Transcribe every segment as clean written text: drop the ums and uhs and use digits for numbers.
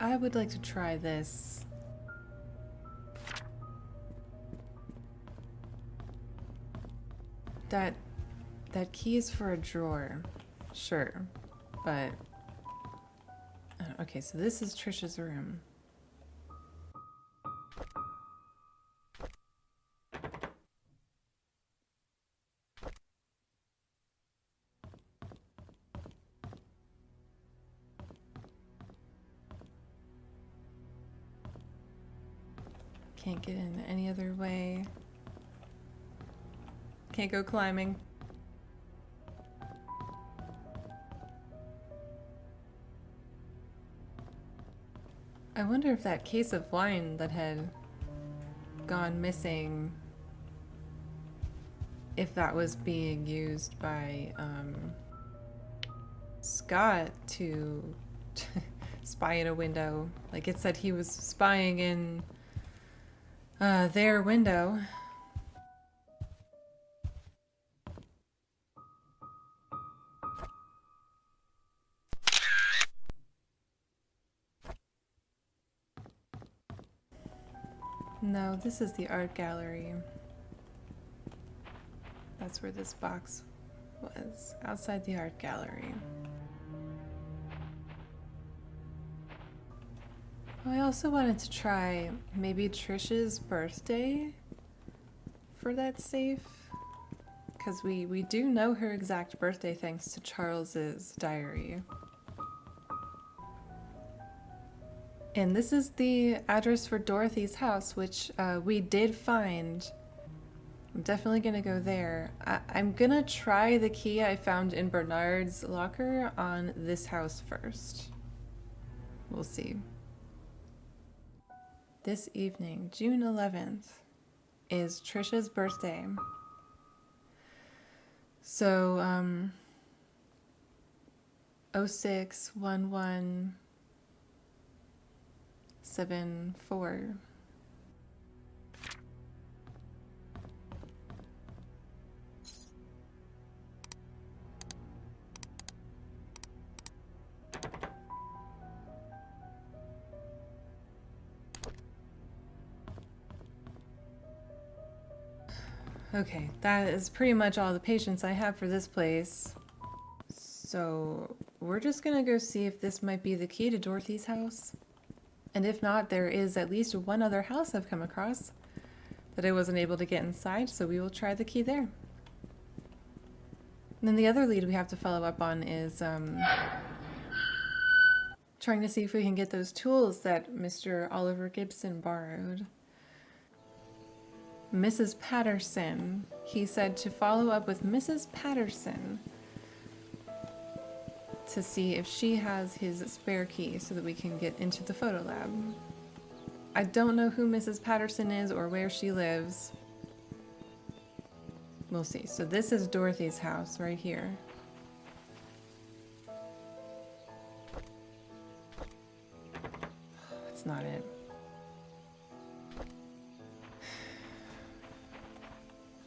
I would like to try this. That key is for a drawer. Sure. But okay, so this is Trisha's room. Can't get in any other way. Can't go climbing. I wonder if that case of wine that had gone missing, if that was being used by Scott to spy in a window. Like it said he was spying in their window. No, this is the art gallery. That's where this box was, outside the art gallery. Oh, I also wanted to try maybe Trisha's birthday for that safe. Because we do know her exact birthday thanks to Charles's diary. And this is the address for Dorothy's house, which we did find. I'm definitely gonna go there. I'm gonna try the key I found in Bernard's locker on this house first. We'll see. This evening, June 11th, is Trisha's birthday. So, 061174. Okay, that is pretty much all the patience I have for this place. So we're just gonna go see if this might be the key to Dorothy's house. And if not, there is at least one other house I've come across that I wasn't able to get inside, so we will try the key there. And then the other lead we have to follow up on is trying to see if we can get those tools that Mr. Oliver Gibson borrowed. Mrs. Patterson. He said to follow up with Mrs. Patterson to see if she has his spare key so that we can get into the photo lab. I don't know who Mrs. Patterson is or where she lives. We'll see. So this is Dorothy's house right here. That's not it.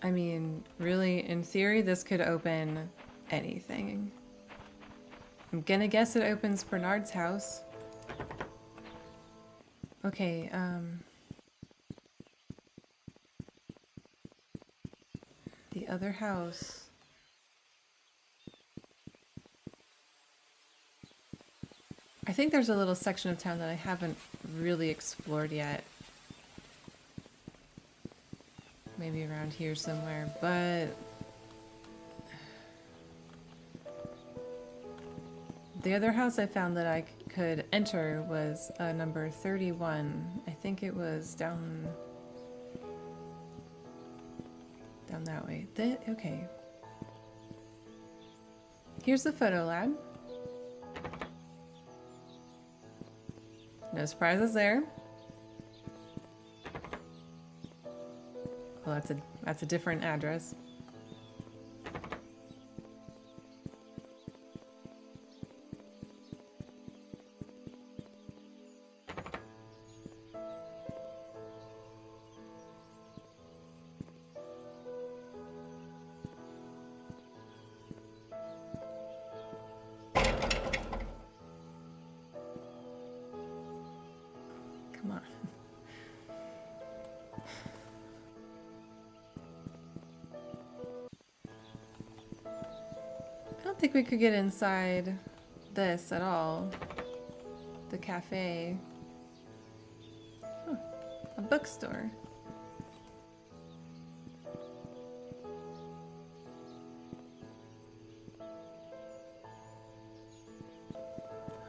I mean, really, in theory, this could open anything. I'm gonna guess it opens Bernard's house. Okay, the other house. I think there's a little section of town that I haven't really explored yet. Maybe around here somewhere, but the other house I found that I could enter was number 31. I think it was down that way. Okay. Here's the photo lab. No surprises there. Well, that's a different address. Come on. I don't think we could get inside this at all. The cafe. Huh. A bookstore.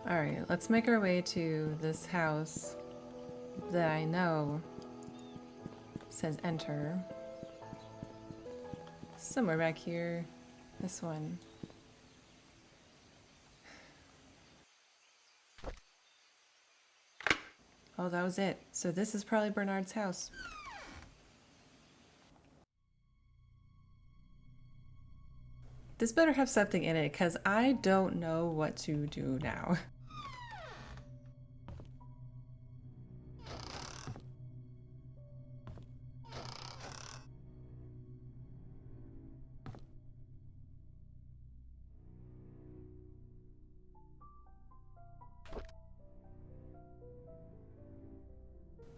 Alright, let's make our way to this house that I know says enter. Somewhere back here. This one. Oh, that was it. So this is probably Bernard's house. This better have something in it, because I don't know what to do now.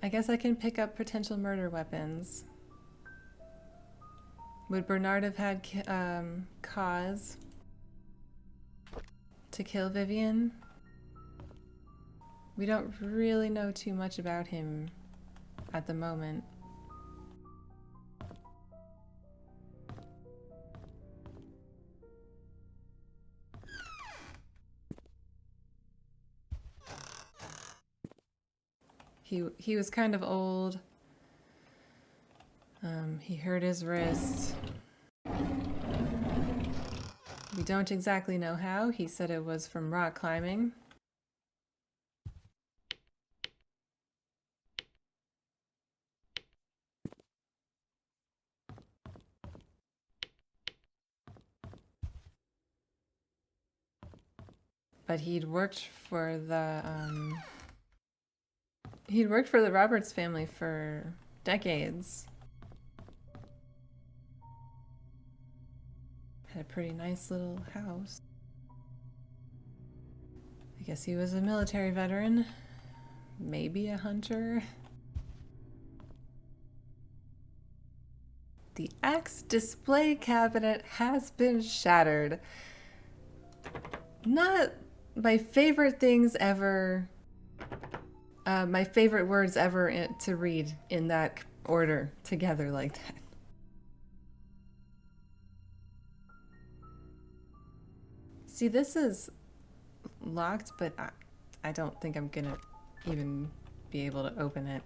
I guess I can pick up potential murder weapons. Would Bernard have had cause to kill Vivian? We don't really know too much about him at the moment. He was kind of old. He hurt his wrist. We don't exactly know how. He said it was from rock climbing. But he'd worked for the Roberts family for decades. Had a pretty nice little house. I guess he was a military veteran. Maybe a hunter. The axe display cabinet has been shattered. Not my favorite things ever. My favorite words ever to read in that order together like that. See, this is locked, but I don't think I'm gonna even be able to open it.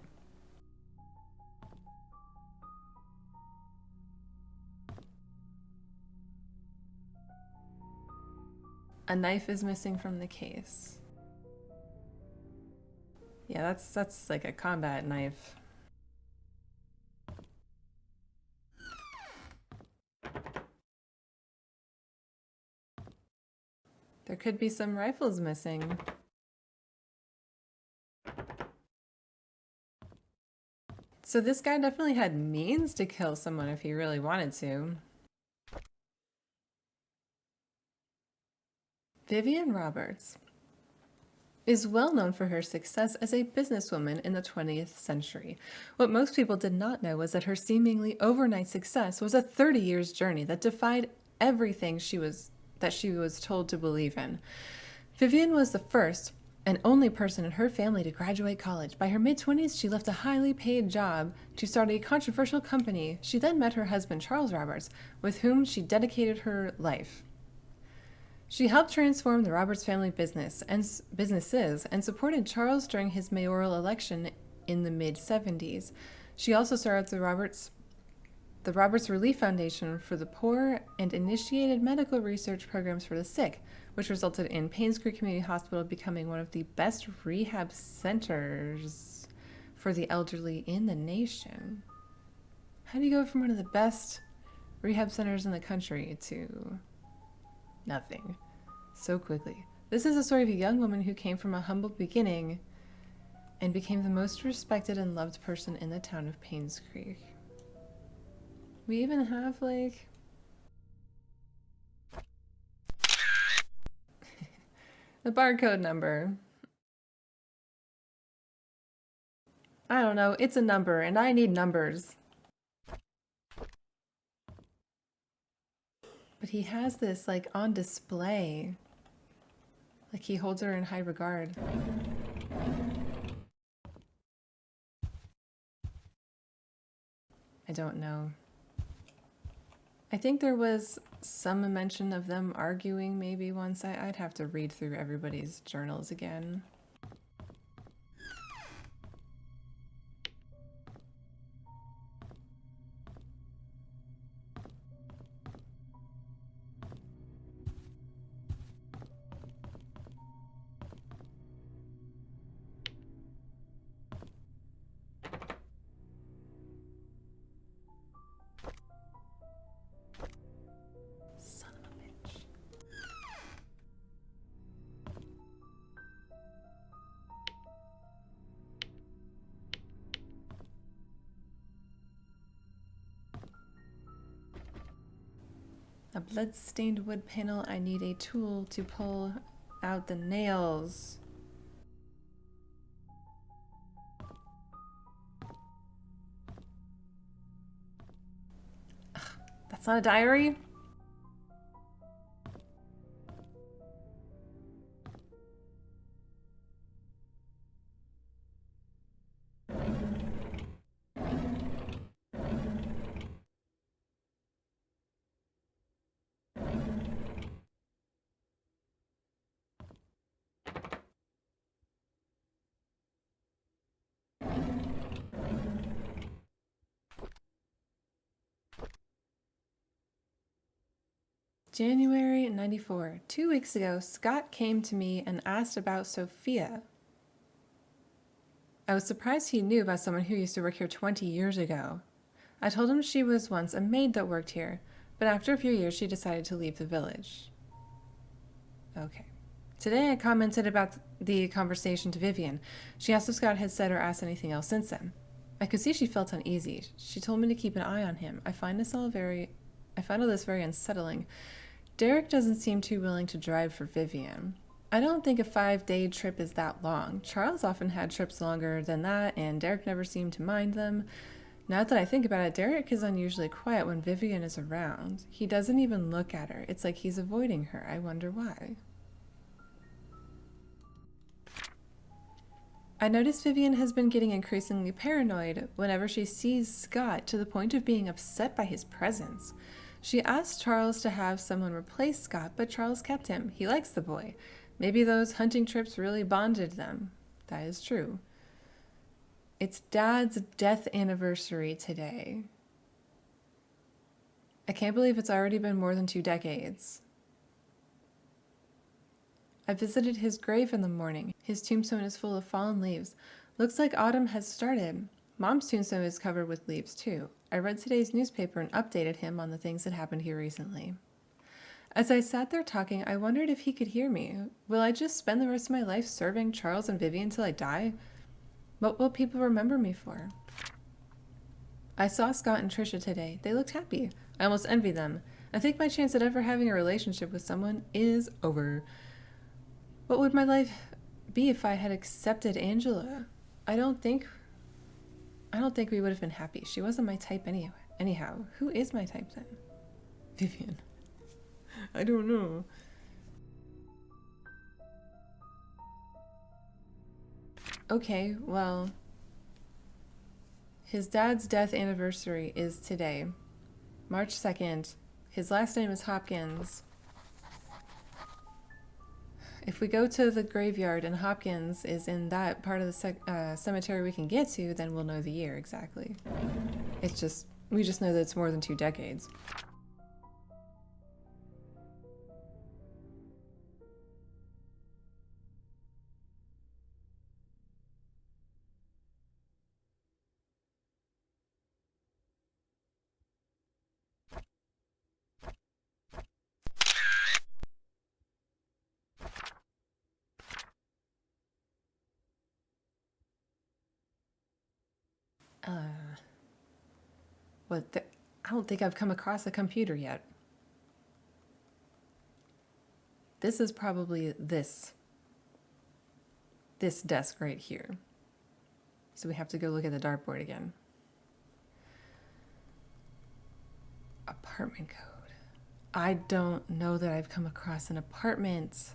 A knife is missing from the case. Yeah, that's like a combat knife. There could be some rifles missing. So this guy definitely had means to kill someone if he really wanted to. Vivian Roberts is well known for her success as a businesswoman in the 20th century. What most people did not know was that her seemingly overnight success was a 30 years journey that defied everything she was told to believe in. Vivian was the first and only person in her family to graduate college. By her mid-20s, she left a highly paid job to start a controversial company. She then met her husband, Charles Roberts, with whom she dedicated her life. She helped transform the Roberts family businesses and supported Charles during his mayoral election in the mid-70s. She also started the Roberts Relief Foundation for the Poor and initiated medical research programs for the sick, which resulted in Painscreek Community Hospital becoming one of the best rehab centers for the elderly in the nation. How do you go from one of the best rehab centers in the country to nothing so quickly? This is a story of a young woman who came from a humble beginning and became the most respected and loved person in the town of Painscreek. We even have, like, the barcode number. I don't know, it's a number and I need numbers. But he has this like on display. Like he holds her in high regard. I don't know. I think there was some mention of them arguing maybe once. I'd have to read through everybody's journals again. Son of a bitch. A blood-stained wood panel. I need a tool to pull out the nails. Ugh, that's not a diary? January 94. 2 weeks ago, Scott came to me and asked about Sophia. I was surprised he knew about someone who used to work here 20 years ago. I told him she was once a maid that worked here, but after a few years she decided to leave the village. Okay. Today I commented about the conversation to Vivian. She asked if Scott had said or asked anything else since then. I could see she felt uneasy. She told me to keep an eye on him. I find all this very unsettling. Derek doesn't seem too willing to drive for Vivian. I don't think a 5-day trip is that long. Charles often had trips longer than that, and Derek never seemed to mind them. Now that I think about it, Derek is unusually quiet when Vivian is around. He doesn't even look at her. It's like he's avoiding her. I wonder why. I noticed Vivian has been getting increasingly paranoid whenever she sees Scott, to the point of being upset by his presence. She asked Charles to have someone replace Scott, but Charles kept him. He likes the boy. Maybe those hunting trips really bonded them. That is true. It's Dad's death anniversary today. I can't believe it's already been more than 2 decades. I visited his grave in the morning. His tombstone is full of fallen leaves. Looks like autumn has started. Mom's tombstone is covered with leaves too. I read today's newspaper and updated him on the things that happened here recently. As I sat there talking, I wondered if he could hear me. Will I just spend the rest of my life serving Charles and Vivian till I die? What will people remember me for? I saw Scott and Trisha today. They looked happy. I almost envy them. I think my chance at ever having a relationship with someone is over. What would my life be if I had accepted Angela? I don't think we would have been happy. She wasn't my type anyhow. Who is my type then? Vivian. I don't know. Okay, well, his dad's death anniversary is today, March 2nd. His last name is Hopkins. If we go to the graveyard and Hopkins is in that part of the cemetery we can get to, then we'll know the year exactly. We just know that it's more than 2 decades. I don't think I've come across a computer yet. This is probably this desk right here. So we have to go look at the dartboard again. Apartment code. I don't know that I've come across an apartment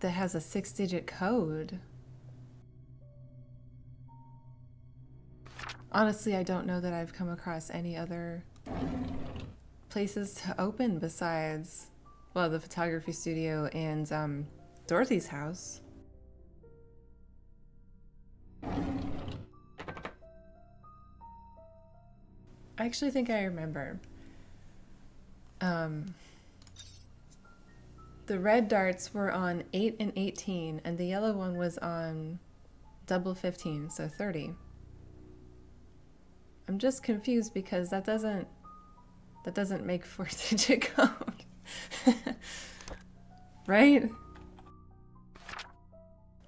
that has a 6-digit code. Honestly, I don't know that I've come across any other places to open besides, well, the photography studio and Dorothy's house. I actually think I remember. The red darts were on 8 and 18, and the yellow one was on double 15, so 30. I'm just confused because that doesn't make 4-digit code. Right?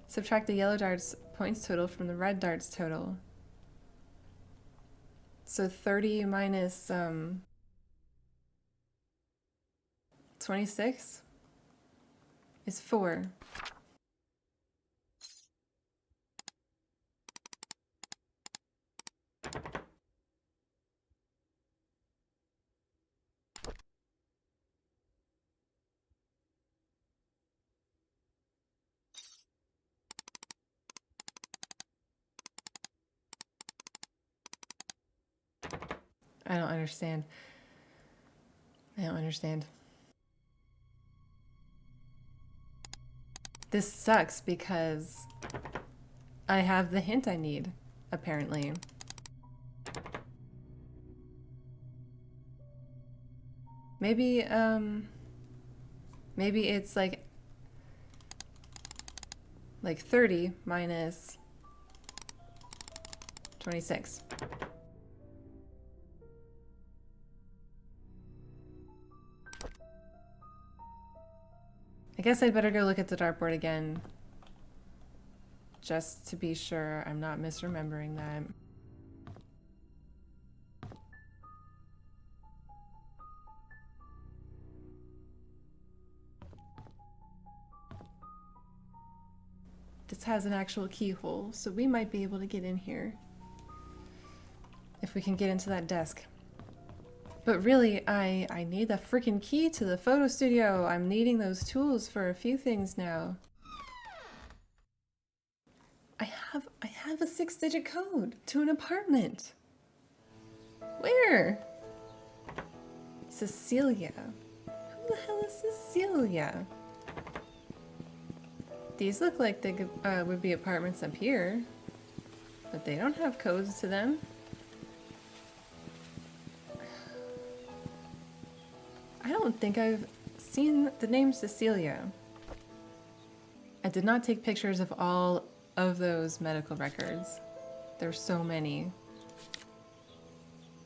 Subtract the yellow dart's points total from the red dart's total. So 30 minus 26 is 4. I don't understand. I don't understand. This sucks because I have the hint I need, apparently. Maybe, maybe it's like 30 minus 26. I guess I'd better go look at the dartboard again, just to be sure I'm not misremembering that. This has an actual keyhole, so we might be able to get in here. If we can get into that desk. But really, I need the freaking key to the photo studio. I'm needing those tools for a few things now. I have a 6-digit code to an apartment. Where? Cecilia. Who the hell is Cecilia? These look like they would be apartments up here, but they don't have codes to them. I don't think I've seen the name Cecilia. I did not take pictures of all of those medical records. There's so many.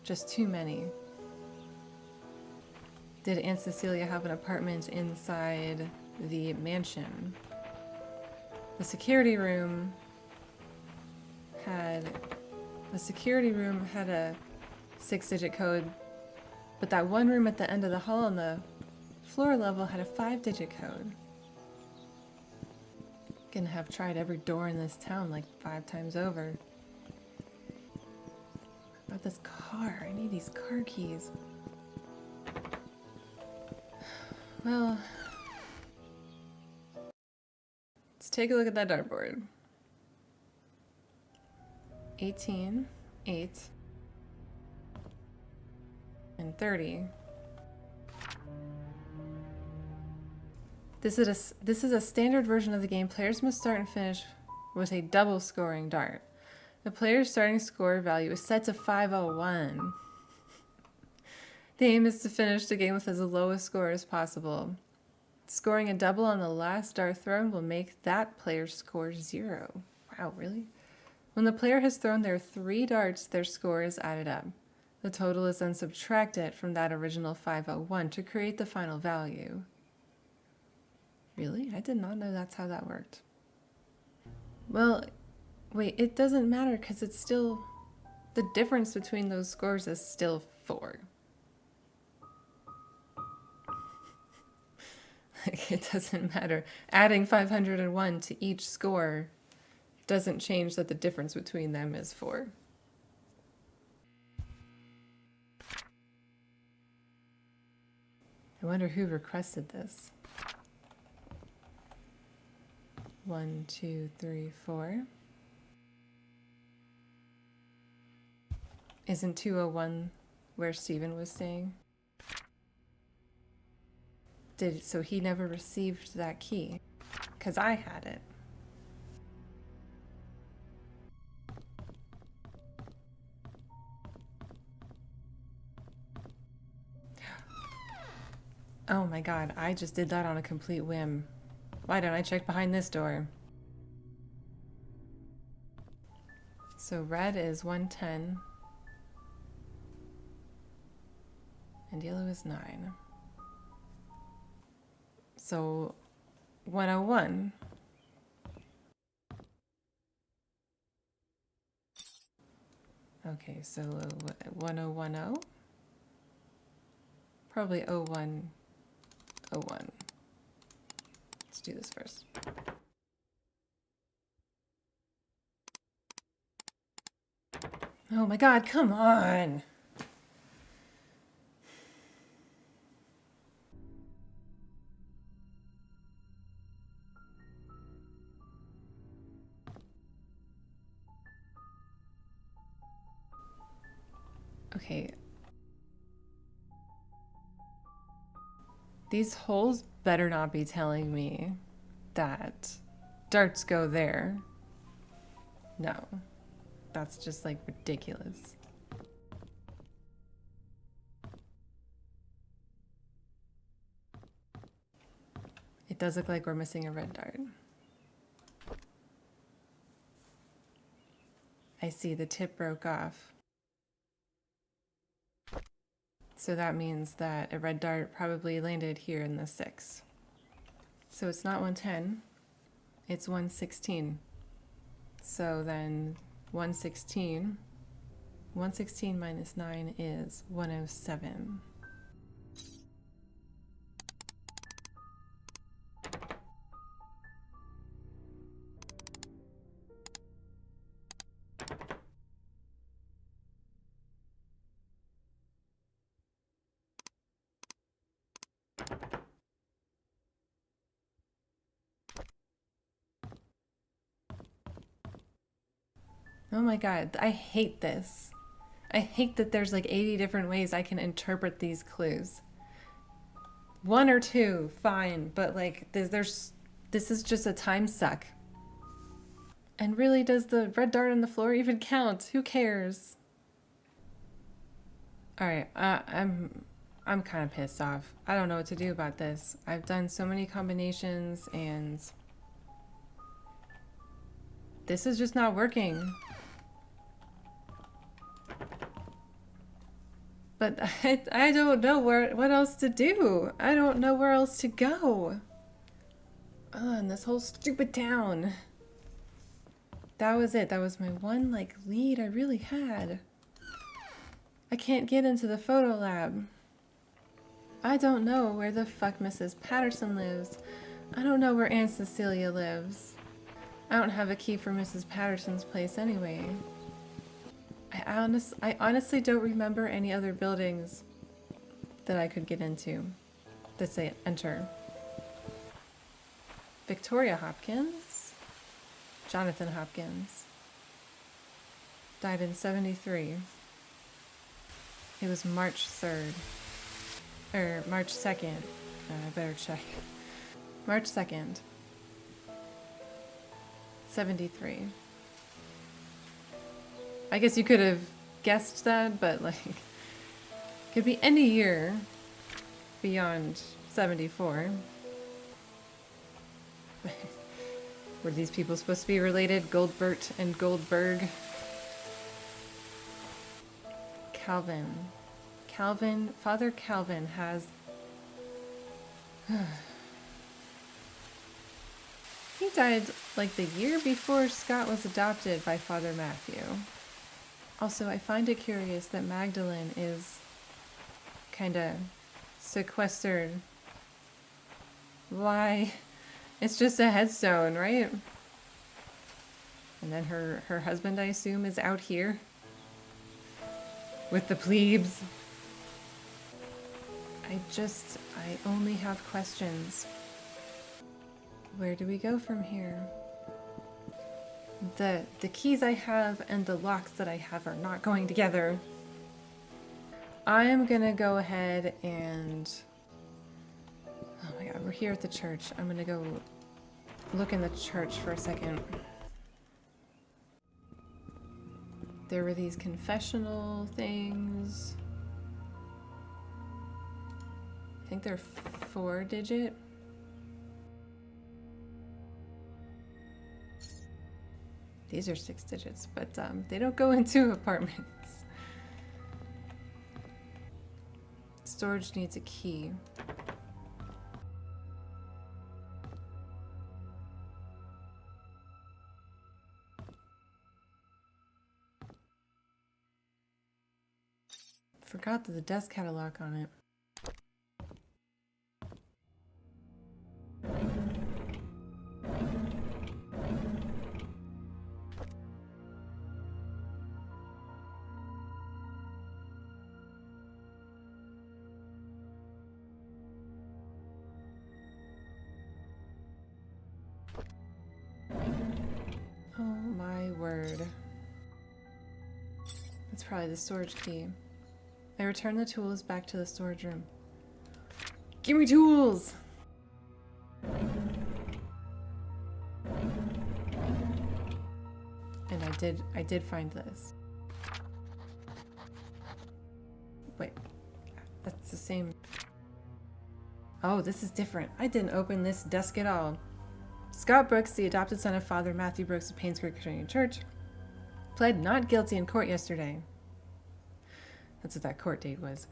Just too many. Did Aunt Cecilia have an apartment inside the mansion? The security room had a 6-digit code, but that one room at the end of the hall on the floor level had a 5-digit code. Gonna have tried every door in this town like 5 times over. About this car, I need these car keys. Well, let's take a look at that dartboard. 18, 8, and 30. This is a standard version of the game. Players must start and finish with a double scoring dart. The player's starting score value is set to 501. The aim is to finish the game with as low a score as possible. Scoring a double on the last dart thrown will make that player's score 0. Wow, really? When the player has thrown their 3 darts, their score is added up. The total is then subtracted from that original 501 to create the final value. Really? I did not know that's how that worked. Well, wait, it doesn't matter because it's still... the difference between those scores is still 4. Like, it doesn't matter. Adding 501 to each score doesn't change that the difference between them is 4. I wonder who requested this. 1, 2, 3, 4. Isn't 201 where Steven was staying? So he never received that key, because I had it. Oh my god, I just did that on a complete whim. Why don't I check behind this door? So red is 110. And yellow is 9. So 101. Okay, so 1010. Probably 0101. Let's do this first. Oh my god, come on! Okay. These holes better not be telling me that darts go there. No. That's just like ridiculous. It does look like we're missing a red dart. I see the tip broke off. So that means that a red dart probably landed here in the 6. So it's not 110, it's 116. So then 116 minus 9 is 107. Oh my god, I hate this. I hate that there's like 80 different ways I can interpret these clues. 1 or 2, fine, but like this is just a time suck. And really, does the red dart on the floor even count? Who cares? Alright, I'm kind of pissed off. I don't know what to do about this. I've done so many combinations and this is just not working. But I don't know what else to do. I don't know where else to go. In this whole stupid town. That was it. That was my one like lead I really had. I can't get into the photo lab. I don't know where the fuck Mrs. Patterson lives. I don't know where Aunt Cecilia lives. I don't have a key for Mrs. Patterson's place anyway. I honestly don't remember any other buildings that I could get into that say enter. Victoria Hopkins? Jonathan Hopkins. Died in 73. It was March 3rd. Or March 2nd. I better check. March 2nd. 73. I guess you could have guessed that, but like, could be any year beyond 74. Were these people supposed to be related? Goldbert and Goldberg? Calvin. Father Calvin has... He died like the year before Scott was adopted by Father Matthew. Also, I find it curious that Magdalene is kind of sequestered. Why? It's just a headstone, right? And then her husband, I assume, is out here with the plebes. I only have questions. Where do we go from here? The keys I have and the locks that I have are not going together. I am gonna go ahead and... Oh my god, we're here at the church. I'm gonna go look in the church for a second. There were these confessional things. I think they're 4-digit. These are 6 digits, but they don't go into apartments. Storage needs a key. Forgot that the desk had a lock on it. Oh my word. That's probably the storage key. I return the tools back to the storage room. Give me tools! And I did find this. Wait, that's the same. Oh, this is different. I didn't open this desk at all. Scott Brooks, the adopted son of Father Matthew Brooks of Painscreek Christian Church, pled not guilty in court yesterday. That's what that court date was.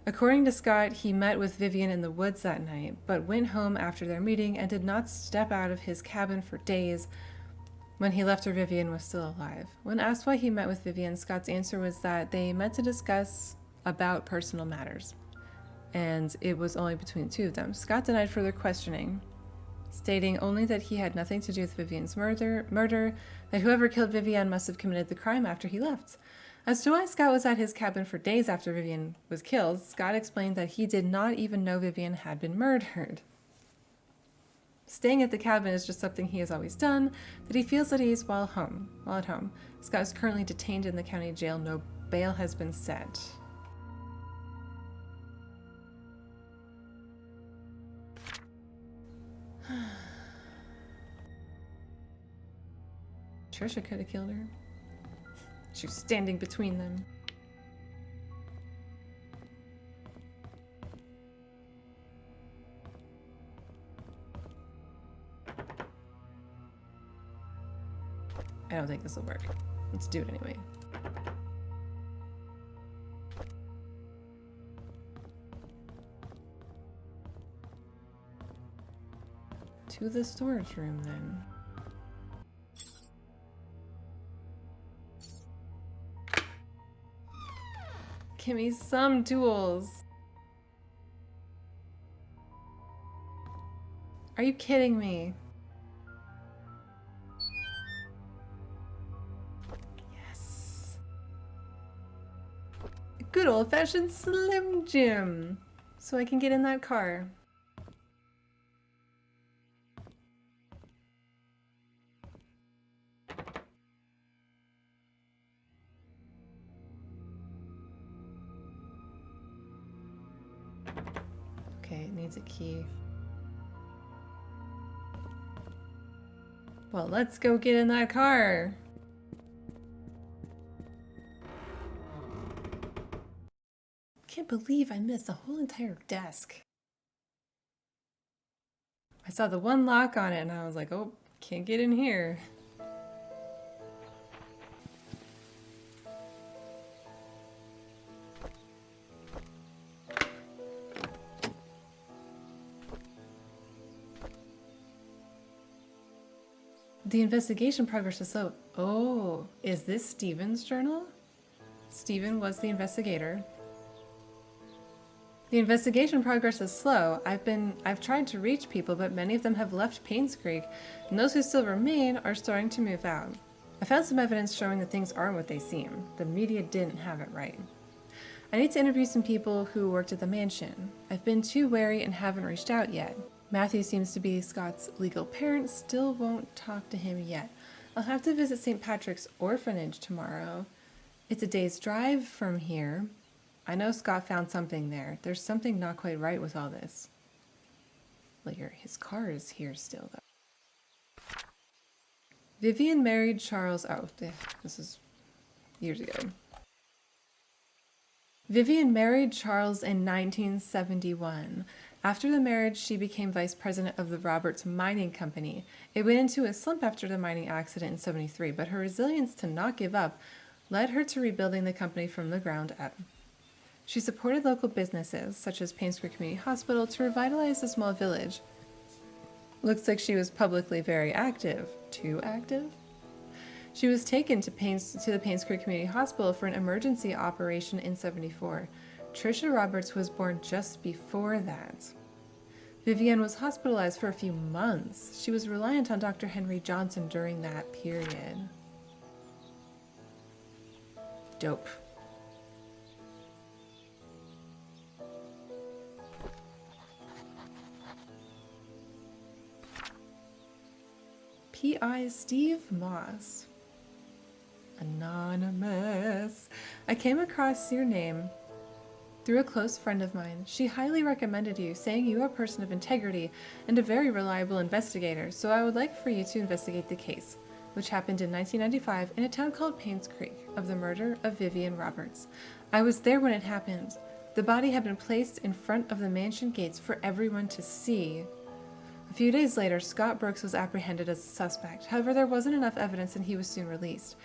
According to Scott, he met with Vivian in the woods that night, but went home after their meeting and did not step out of his cabin for days. When he left her, Vivian was still alive. When asked why he met with Vivian, Scott's answer was that they met to discuss about personal matters, and it was only between the two of them. Scott denied further questioning, stating only that he had nothing to do with Vivian's murder, that whoever killed Vivian must have committed the crime after he left. As to why Scott was at his cabin for days after Vivian was killed, Scott explained that he did not even know Vivian had been murdered. Staying at the cabin is just something he has always done, that he feels at ease while at home. Scott is currently detained in the county jail. No bail has been set. Trisha could have killed her. She was standing between them. I don't think this will work. Let's do it anyway. To the storage room then. Give me some tools. Are you kidding me? Yes. A good old-fashioned Slim Jim. So I can get in that car. Okay, it needs a key. Well, let's go get in that car. Can't believe I missed the whole entire desk. I saw the one lock on it and I was like, oh, can't get in here. The investigation progress is slow. Oh, is this Steven's journal? Steven was the investigator. The investigation progress is slow. I've tried to reach people, but many of them have left Painscreek, and those who still remain are starting to move out. I found some evidence showing that things aren't what they seem. The media didn't have it right. I need to interview some people who worked at the mansion. I've been too wary and haven't reached out yet. Matthew seems to be Scott's legal parent, still won't talk to him yet. I'll have to visit St. Patrick's orphanage tomorrow. It's a day's drive from here. I know Scott found something there. There's something not quite right with all this. Like, his car is here still, though. Vivian married Charles. Oh, this is years ago. Vivian married Charles in 1971. After the marriage, she became vice president of the Roberts Mining Company. It went into a slump after the mining accident in 73, but her resilience to not give up led her to rebuilding the company from the ground up. She supported local businesses, such as Painscreek Community Hospital, to revitalize the small village. Looks like she was publicly very active. Too active? She was taken to the Painscreek Community Hospital for an emergency operation in 74. Tricia Roberts was born just before that. Vivian was hospitalized for a few months. She was reliant on Dr. Henry Johnson during that period. Dope. P.I. Steve Moss. Anonymous. I came across your name through a close friend of mine. She highly recommended you, saying you are a person of integrity and a very reliable investigator, so I would like for you to investigate the case, which happened in 1995 in a town called Painscreek, of the murder of Vivian Roberts. I was there when it happened. The body had been placed in front of the mansion gates for everyone to see. A few days later, Scott Brooks was apprehended as a suspect. However, there wasn't enough evidence and he was soon released.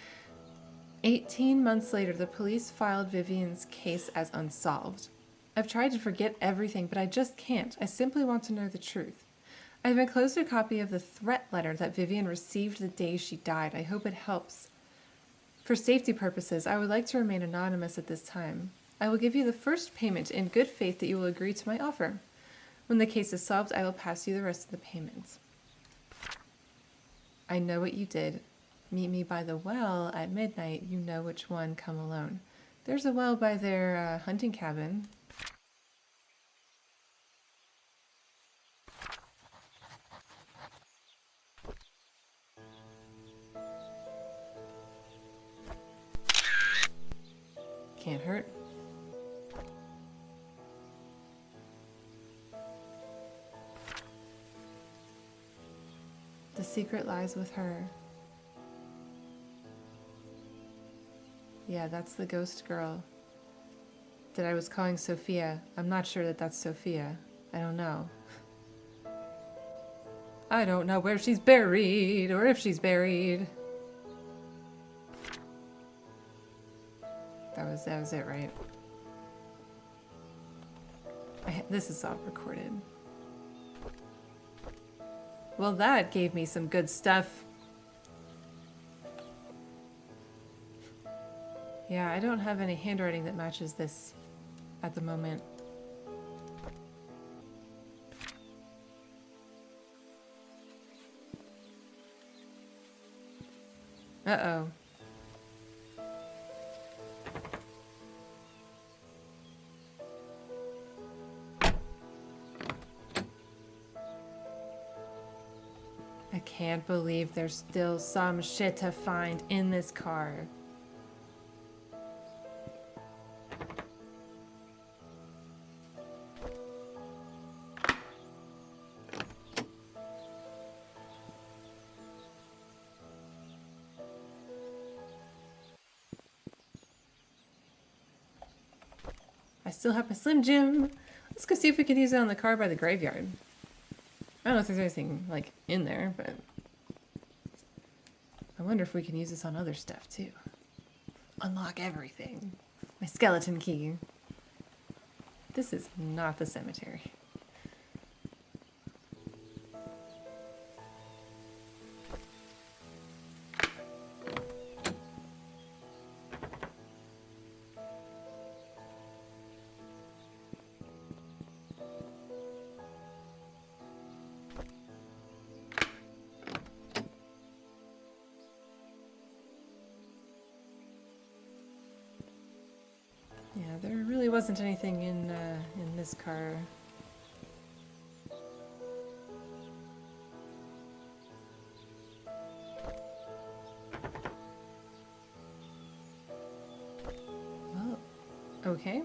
18 months later, the police filed Vivian's case as unsolved. I've tried to forget everything, but I just can't. I simply want to know the truth. I've enclosed a copy of the threat letter that Vivian received the day she died. I hope it helps. For safety purposes, I would like to remain anonymous at this time. I will give you the first payment in good faith that you will agree to my offer. When the case is solved, I will pass you the rest of the payments. I know what you did. Meet me by the well at midnight. You know which one. Come alone. There's a well by their hunting cabin. Can't hurt. The secret lies with her. Yeah, that's the ghost girl that I was calling Sophia. I'm not sure that that's Sophia. I don't know. I don't know where she's buried or if she's buried. That was it, right? This is all recorded. Well, that gave me some good stuff. Yeah, I don't have any handwriting that matches this at the moment. Uh-oh. I can't believe there's still some shit to find in this car. I still have my Slim Jim. Let's go see if we can use it on the car by the graveyard. I don't know if there's anything, like, in there, but I wonder if we can use this on other stuff, too. Unlock everything. My skeleton key. This is not the cemetery. Yeah, there really wasn't anything in this car. Well, okay.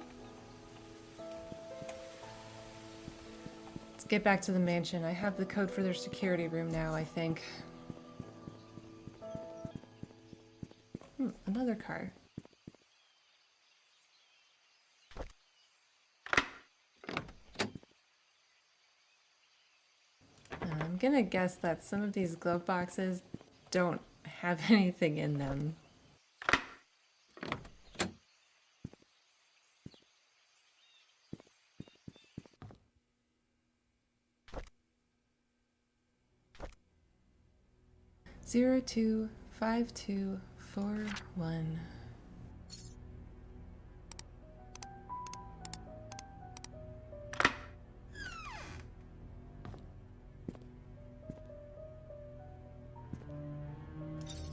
Let's get back to the mansion. I have the code for their security room now, I think. Another car. I'm gonna guess that some of these glove boxes don't have anything in them. Zero 25241.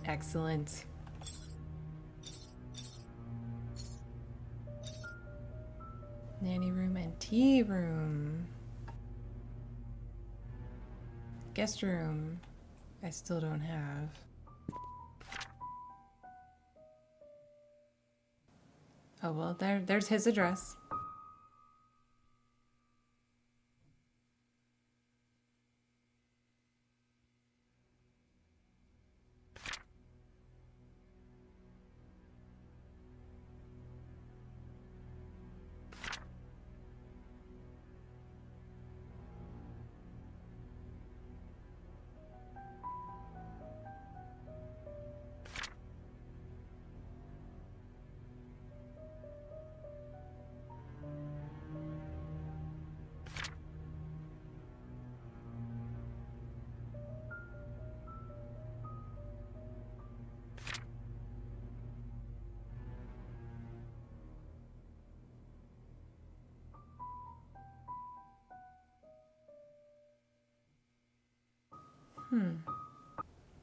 Excellent. Nanny room and tea room. Guest room. I still don't have. Oh well, there's his address.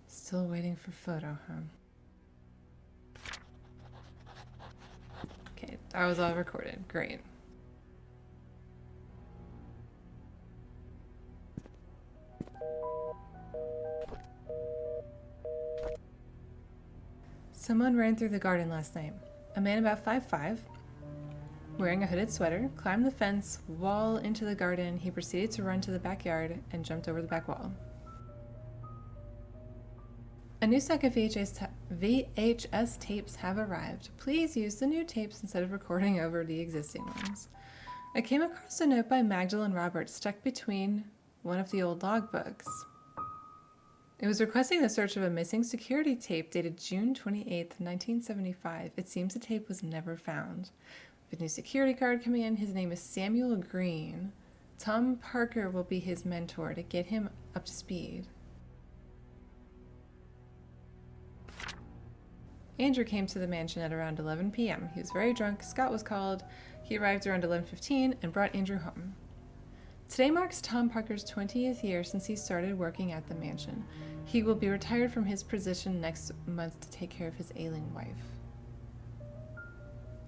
Still waiting for photo, huh? Okay, that was all recorded. Great. Someone ran through the garden last night. A man about 5'5", wearing a hooded sweater, climbed the fence wall into the garden. He proceeded to run to the backyard and jumped over the back wall. A new stack of VHS tapes have arrived. Please use the new tapes instead of recording over the existing ones. I came across a note by Magdalene Roberts stuck between one of the old logbooks. It was requesting the search of a missing security tape dated June 28th, 1975. It seems the tape was never found. With a new security guard coming in, his name is Samuel Green. Tom Parker will be his mentor to get him up to speed. Andrew came to the mansion at around 11 p.m. He was very drunk. Scott was called. He arrived around 11:15 and brought Andrew home. Today marks Tom Parker's 20th year since he started working at the mansion. He will be retired from his position next month to take care of his ailing wife.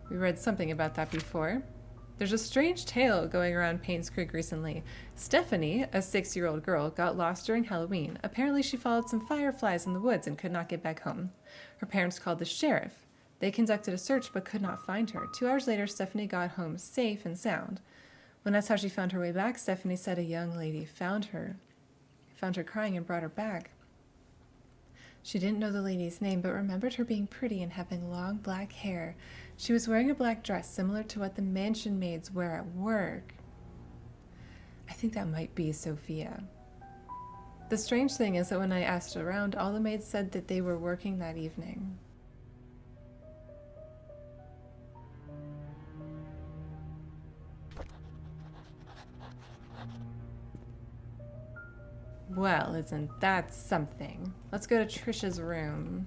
We read something about that before. There's a strange tale going around Painscreek recently. Stephanie, a 6-year-old girl, got lost during Halloween. Apparently she followed some fireflies in the woods and could not get back home. Her parents called the sheriff. They conducted a search but could not find her. 2 hours later, Stephanie got home safe and sound. When that's how she found her way back, Stephanie said a young lady found her crying and brought her back. She didn't know the lady's name, but remembered her being pretty and having long black hair. She was wearing a black dress similar to what the mansion maids wear at work. I think that might be Sophia. The strange thing is that when I asked around, all the maids said that they were working that evening. Well, isn't that something? Let's go to Trisha's room,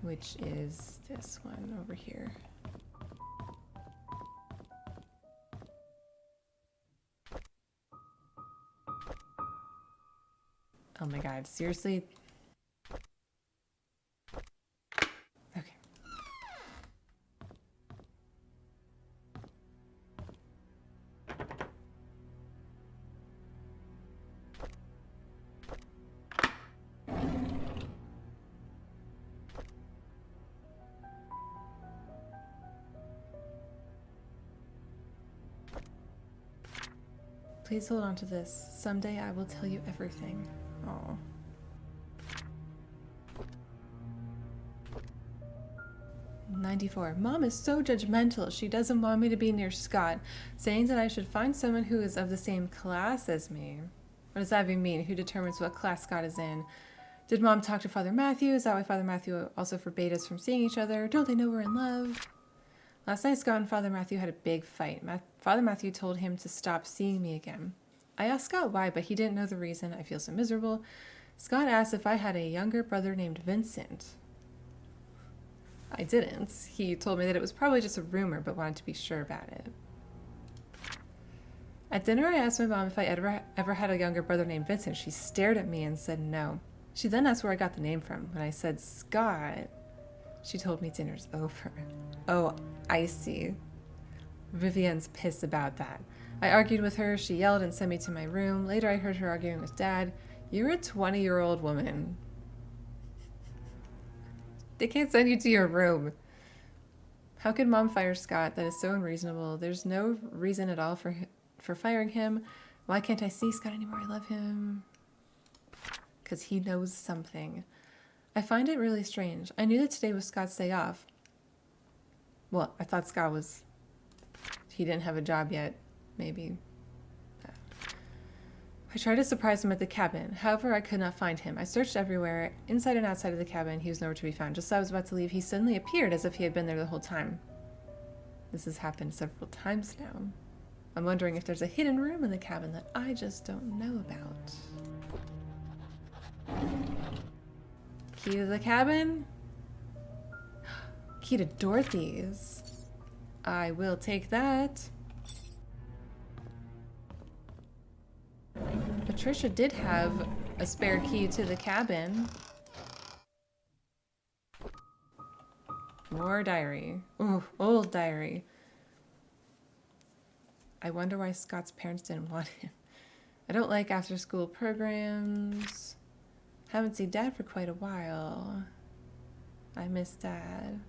which is this one over here. Oh my god, seriously? Okay. please hold on to this. Someday I will tell you everything. Oh. "94. Mom is so judgmental. She doesn't want me to be near Scott, saying that I should find someone who is of the same class as me." What does that even mean? Who determines what class Scott is in? Did Mom talk to Father Matthew? Is that why Father Matthew also forbade us from seeing each other? Don't they know we're in love? Last night, Scott and Father Matthew had a big fight. Father Matthew told him to stop seeing me again. I asked Scott why, but he didn't know the reason. I feel so miserable. Scott asked if I had a younger brother named Vincent. I didn't. He told me that it was probably just a rumor, but wanted to be sure about it. At dinner, I asked my mom if I ever had a younger brother named Vincent. She stared at me and said no. She then asked where I got the name from. When I said Scott, she told me dinner's over. Oh, I see. Vivian's pissed about that. I argued with her. She yelled and sent me to my room. Later, I heard her arguing with Dad. "You're a 20-year-old woman. They can't send you to your room." How could Mom fire Scott? That is so unreasonable. There's no reason at all for firing him. Why can't I see Scott anymore? I love him. Because he knows something. I find it really strange. I knew that today was Scott's day off. Well, I thought Scott was... He didn't have a job yet. Maybe. I tried to surprise him at the cabin. However, I could not find him. I searched everywhere, inside and outside of the cabin. He was nowhere to be found. Just as I was about to leave, he suddenly appeared as if he had been there the whole time. This has happened several times now. I'm wondering if there's a hidden room in the cabin that I just don't know about. Key to the cabin? Key to Dorothy's. I will take that. Patricia did have a spare key to the cabin. More diary. Ooh, old diary. I wonder why Scott's parents didn't want him. I don't like after-school programs. Haven't seen Dad for quite a while. I miss Dad.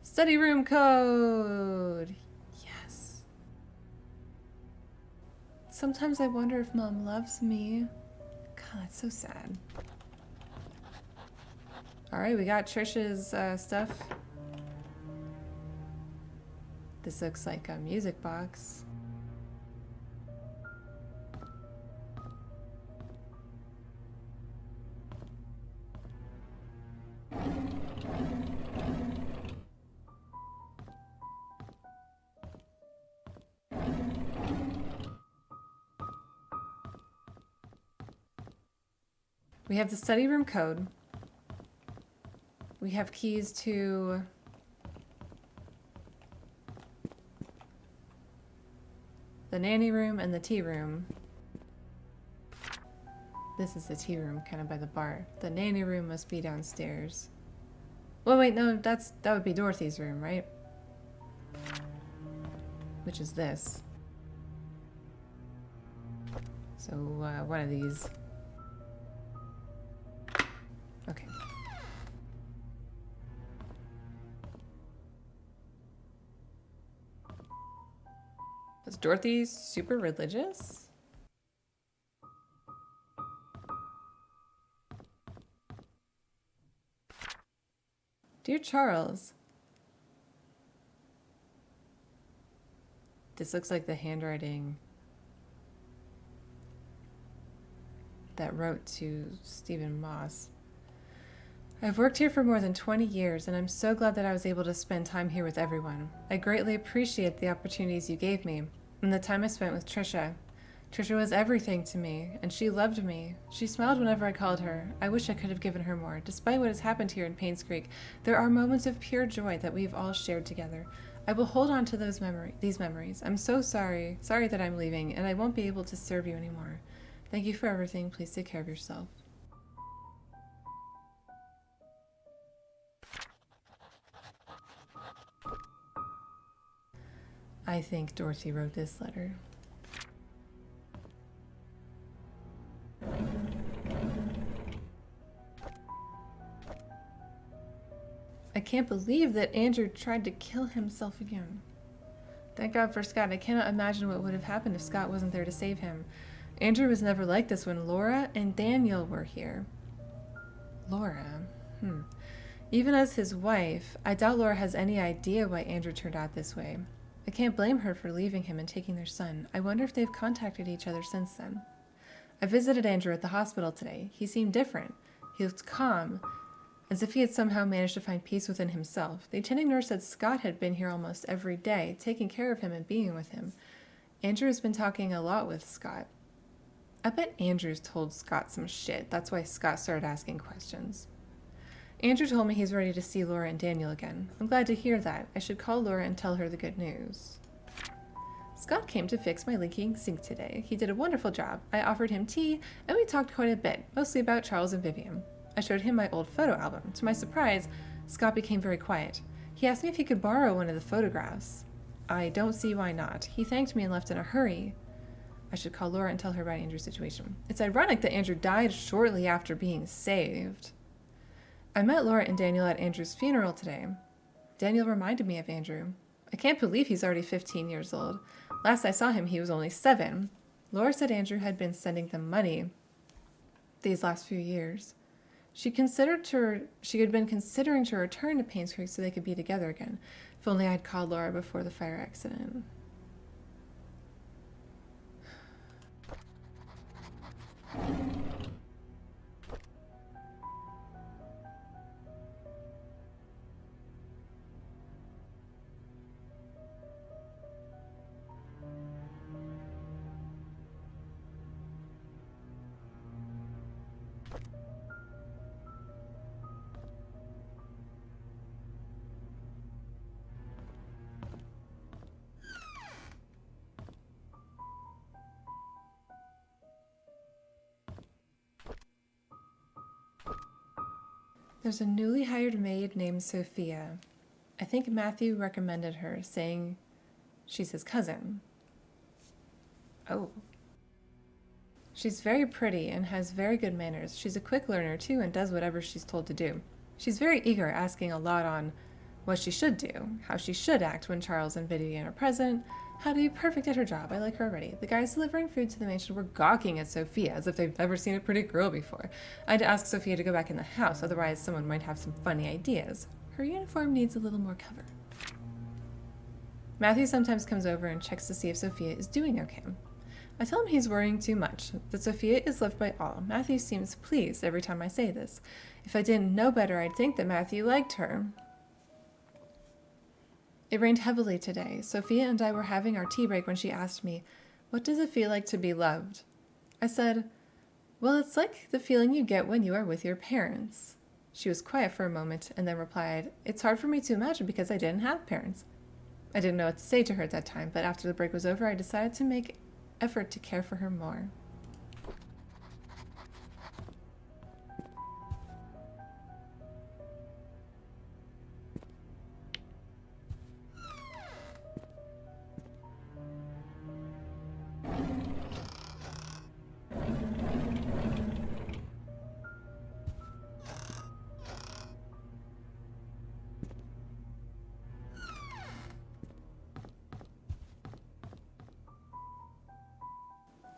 Study room code! Yes. Sometimes I wonder if Mom loves me. God, that's so sad. Alright, we got Trisha's stuff. This looks like a music box. We have the study room code. We have keys to the nanny room and the tea room. This is the tea room, kind of by the bar. The nanny room must be downstairs. Well, wait, no, that would be Dorothy's room, right? Which is this. So, one of these. Okay. Is Dorothy super religious? Dear Charles. This looks like the handwriting that wrote to Stephen Moss. I've worked here for more than 20 years, and I'm so glad that I was able to spend time here with everyone. I greatly appreciate the opportunities you gave me, and the time I spent with Trisha. Trisha was everything to me, and she loved me. She smiled whenever I called her. I wish I could have given her more. Despite what has happened here in Painscreek, there are moments of pure joy that we've all shared together. I will hold on to these memories. I'm so sorry that I'm leaving, and I won't be able to serve you anymore. Thank you for everything. Please take care of yourself. I think Dorothy wrote this letter. I can't believe that Andrew tried to kill himself again. Thank God for Scott. I cannot imagine what would have happened if Scott wasn't there to save him. Andrew was never like this when Laura and Daniel were here. Laura? Even as his wife, I doubt Laura has any idea why Andrew turned out this way. I can't blame her for leaving him and taking their son. I wonder if they've contacted each other since then. I visited Andrew at the hospital today. He seemed different. He looked calm, as if he had somehow managed to find peace within himself. The attending nurse said Scott had been here almost every day, taking care of him and being with him. Andrew has been talking a lot with Scott. I bet Andrew's told Scott some shit. That's why Scott started asking questions. Andrew told me he's ready to see Laura and Daniel again. I'm glad to hear that. I should call Laura and tell her the good news. Scott came to fix my leaking sink today. He did a wonderful job. I offered him tea, and we talked quite a bit, mostly about Charles and Vivian. I showed him my old photo album. To my surprise, Scott became very quiet. He asked me if he could borrow one of the photographs. I don't see why not. He thanked me and left in a hurry. I should call Laura and tell her about Andrew's situation. It's ironic that Andrew died shortly after being saved. I met Laura and Daniel at Andrew's funeral today. Daniel reminded me of Andrew. I can't believe he's already 15 years old. Last I saw him, he was only 7. Laura said Andrew had been sending them money these last few years. She had been considering to return to Painscreek so they could be together again. If only I'd called Laura before the fire accident. There's a newly hired maid named Sophia. I think Matthew recommended her, saying she's his cousin. Oh. She's very pretty and has very good manners. She's a quick learner, too, and does whatever she's told to do. She's very eager, asking a lot on what she should do, how she should act when Charles and Vivian are present, how to be perfect at her job. I like her already. The guys delivering food to the mansion were gawking at Sophia as if they've never seen a pretty girl before. I had to ask Sophia to go back in the house, otherwise someone might have some funny ideas. Her uniform needs a little more cover. Matthew sometimes comes over and checks to see if Sophia is doing okay. I tell him he's worrying too much, that Sophia is loved by all. Matthew seems pleased every time I say this. If I didn't know better, I'd think that Matthew liked her. It rained heavily today. Sophia and I were having our tea break when she asked me, "What does it feel like to be loved?" I said, "Well, it's like the feeling you get when you are with your parents." She was quiet for a moment and then replied, "It's hard for me to imagine because I didn't have parents." I didn't know what to say to her at that time, but after the break was over, I decided to make effort to care for her more.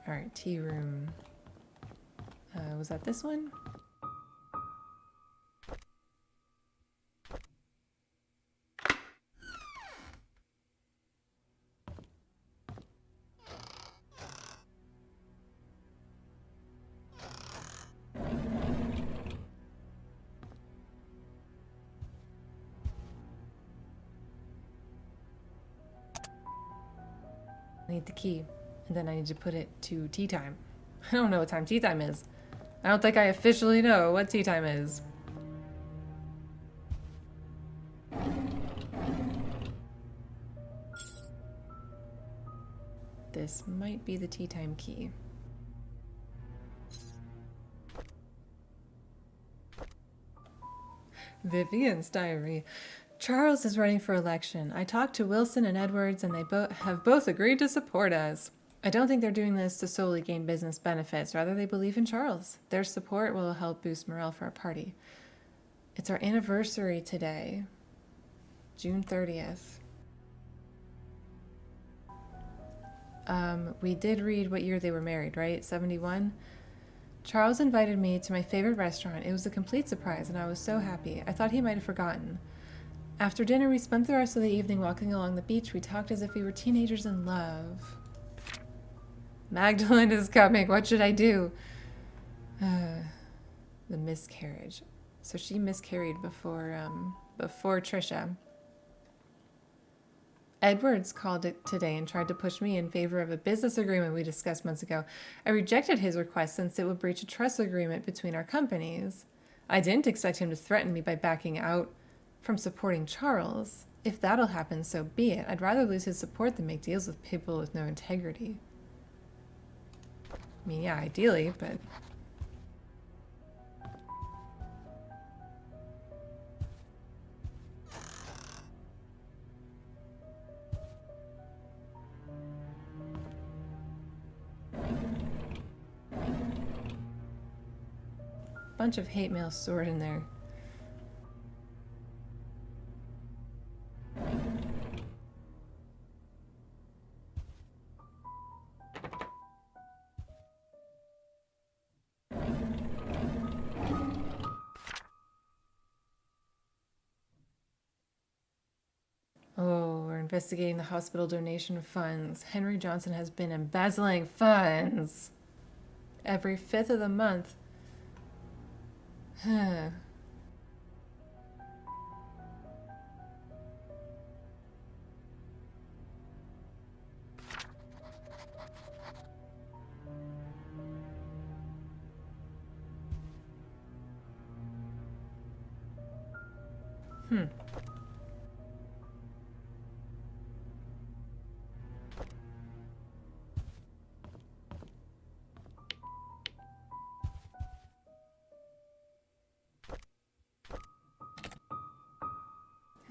All right, tea room. Was that this one? I need the key. And then I need to put it to tea time. I don't know what time tea time is. I don't think I officially know what tea time is. This might be the tea time key. Vivian's diary. Charles is running for election. I talked to Wilson and Edwards, and they have both agreed to support us. I don't think they're doing this to solely gain business benefits. Rather, they believe in Charles. Their support will help boost morale for our party. It's our anniversary today, June 30th. We did read what year they were married, right? 71? Charles invited me to my favorite restaurant. It was a complete surprise, and I was so happy. I thought he might have forgotten. After dinner, we spent the rest of the evening walking along the beach. We talked as if we were teenagers in love. Magdalene is coming. What should I do? The miscarriage. So she miscarried before Trisha. Edwards called it today and tried to push me in favor of a business agreement we discussed months ago. I rejected his request since it would breach a trust agreement between our companies. I didn't expect him to threaten me by backing out from supporting Charles. If that'll happen, so be it. I'd rather lose his support than make deals with people with no integrity. I mean, yeah, ideally, but... bunch of hate mail stored in there. Oh, we're investigating the hospital donation funds. Henry Johnson has been embezzling funds every 5th of the month. Huh.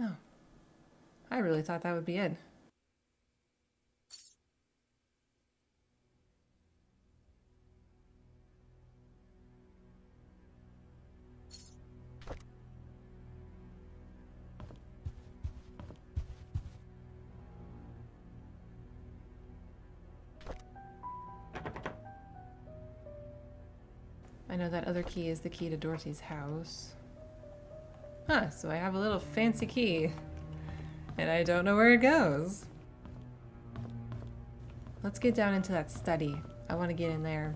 Oh. I really thought that would be it. I know that other key is the key to Dorothy's house. Huh, so I have a little fancy key. And I don't know where it goes. Let's get down into that study. I want to get in there.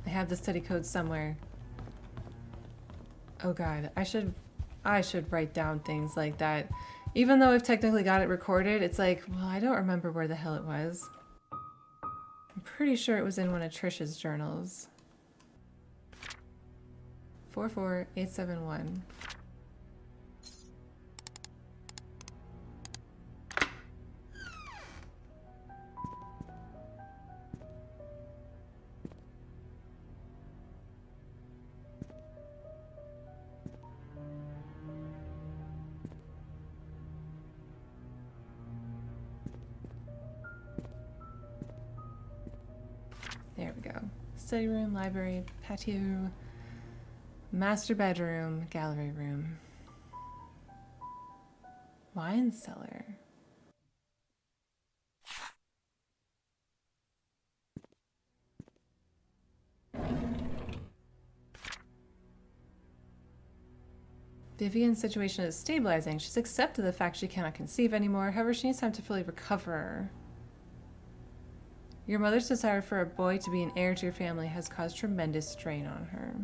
I have the study code somewhere. Oh god, I should write down things like that. Even though I've technically got it recorded, it's like, well, I don't remember where the hell it was. I'm pretty sure it was in one of Trisha's journals. 44871. There we go. Study room, library, patio, master bedroom, gallery room, wine cellar. Vivian's situation is stabilizing. She's accepted the fact she cannot conceive anymore. However, she needs time to fully recover. Your mother's desire for a boy to be an heir to your family has caused tremendous strain on her.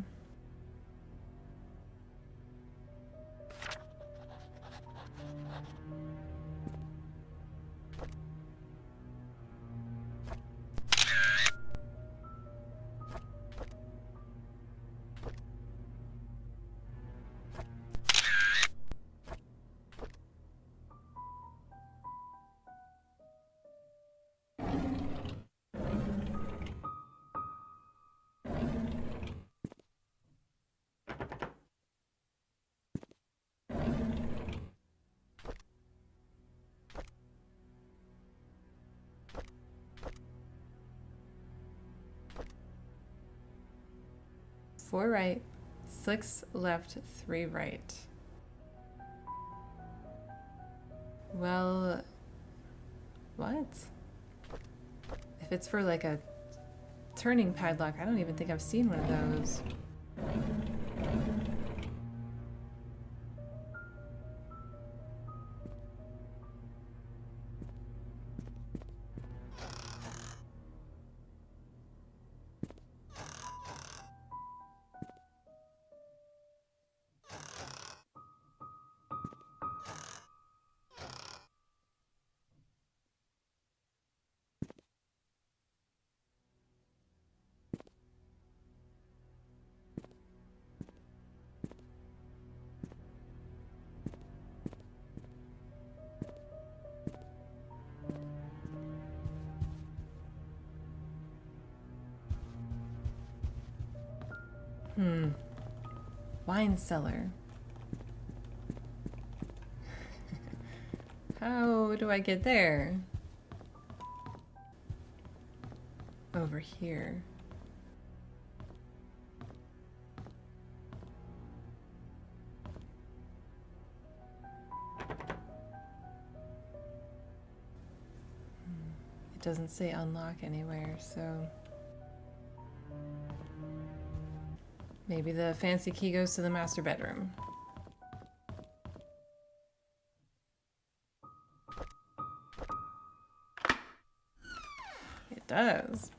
Four right, 6 left, 3 right. Well, what? if it's for like a turning padlock, I don't even think I've seen one of those. Wine cellar. How do I get there? Over here. It doesn't say unlock anywhere, so maybe the fancy key goes to the master bedroom. It does.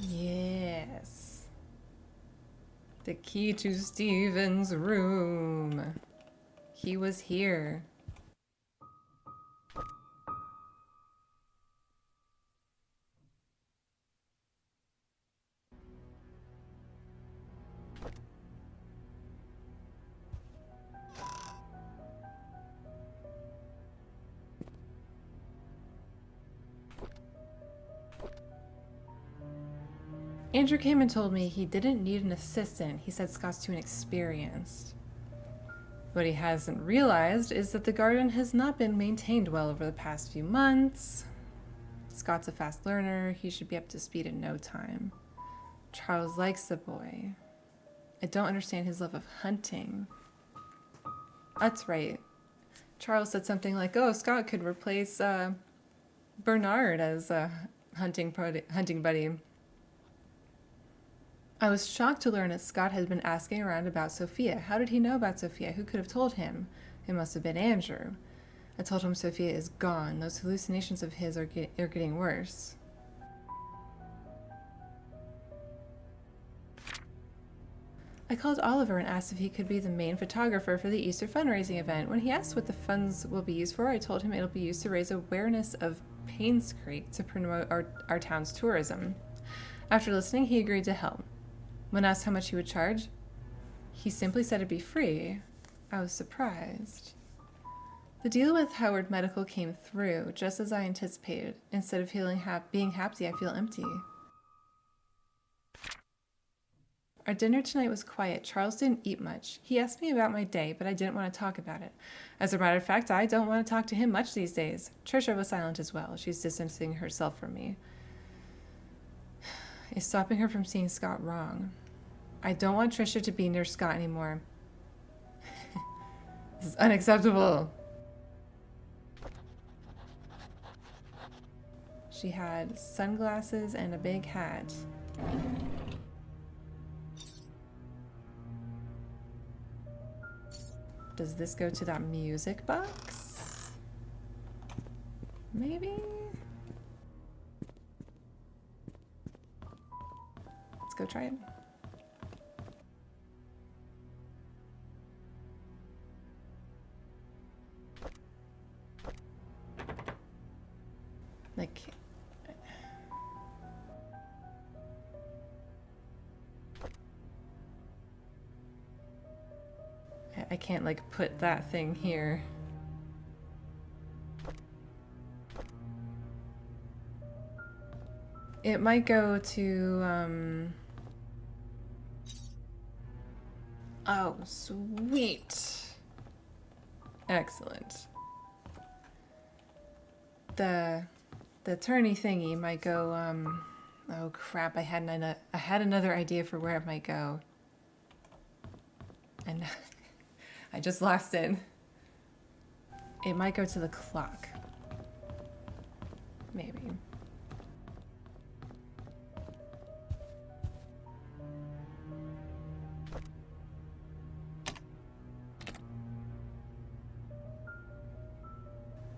Yes. The key to Steven's room. He was here. Andrew came and told me he didn't need an assistant. He said Scott's too inexperienced. What he hasn't realized is that the garden has not been maintained well over the past few months. Scott's a fast learner. He should be up to speed in no time. Charles likes the boy. I don't understand his love of hunting. That's right. Charles said something like, oh, Scott could replace Bernard as a hunting buddy. I was shocked to learn that Scott had been asking around about Sophia. How did he know about Sophia? Who could have told him? It must have been Andrew. I told him Sophia is gone. Those hallucinations of his are getting worse. I called Oliver and asked if he could be the main photographer for the Easter fundraising event. When he asked what the funds will be used for, I told him it'll be used to raise awareness of Painscreek to promote our town's tourism. After listening, he agreed to help. When asked how much he would charge, he simply said it'd be free. I was surprised. The deal with Howard Medical came through, just as I anticipated. Instead of being happy, I feel empty. Our dinner tonight was quiet. Charles didn't eat much. He asked me about my day, but I didn't want to talk about it. As a matter of fact, I don't want to talk to him much these days. Trisha was silent as well. She's distancing herself from me. Is stopping her from seeing Scott wrong. I don't want Trisha to be near Scott anymore. This is unacceptable. She had sunglasses and a big hat. Does this go to that music box? Maybe? Let's go try it. Like, I can't like put that thing here. It might go to, oh, sweet. Excellent. The attorney thingy might go, oh crap, I had another idea for where it might go. And I just lost it. It might go to the clock. Maybe.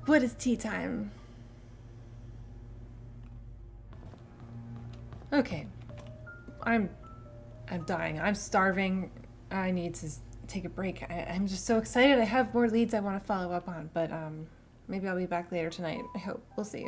What is tea time? Okay. I'm dying. I'm starving. I need to take a break. I'm just so excited. I have more leads I want to follow up on, but maybe I'll be back later tonight. I hope. We'll see.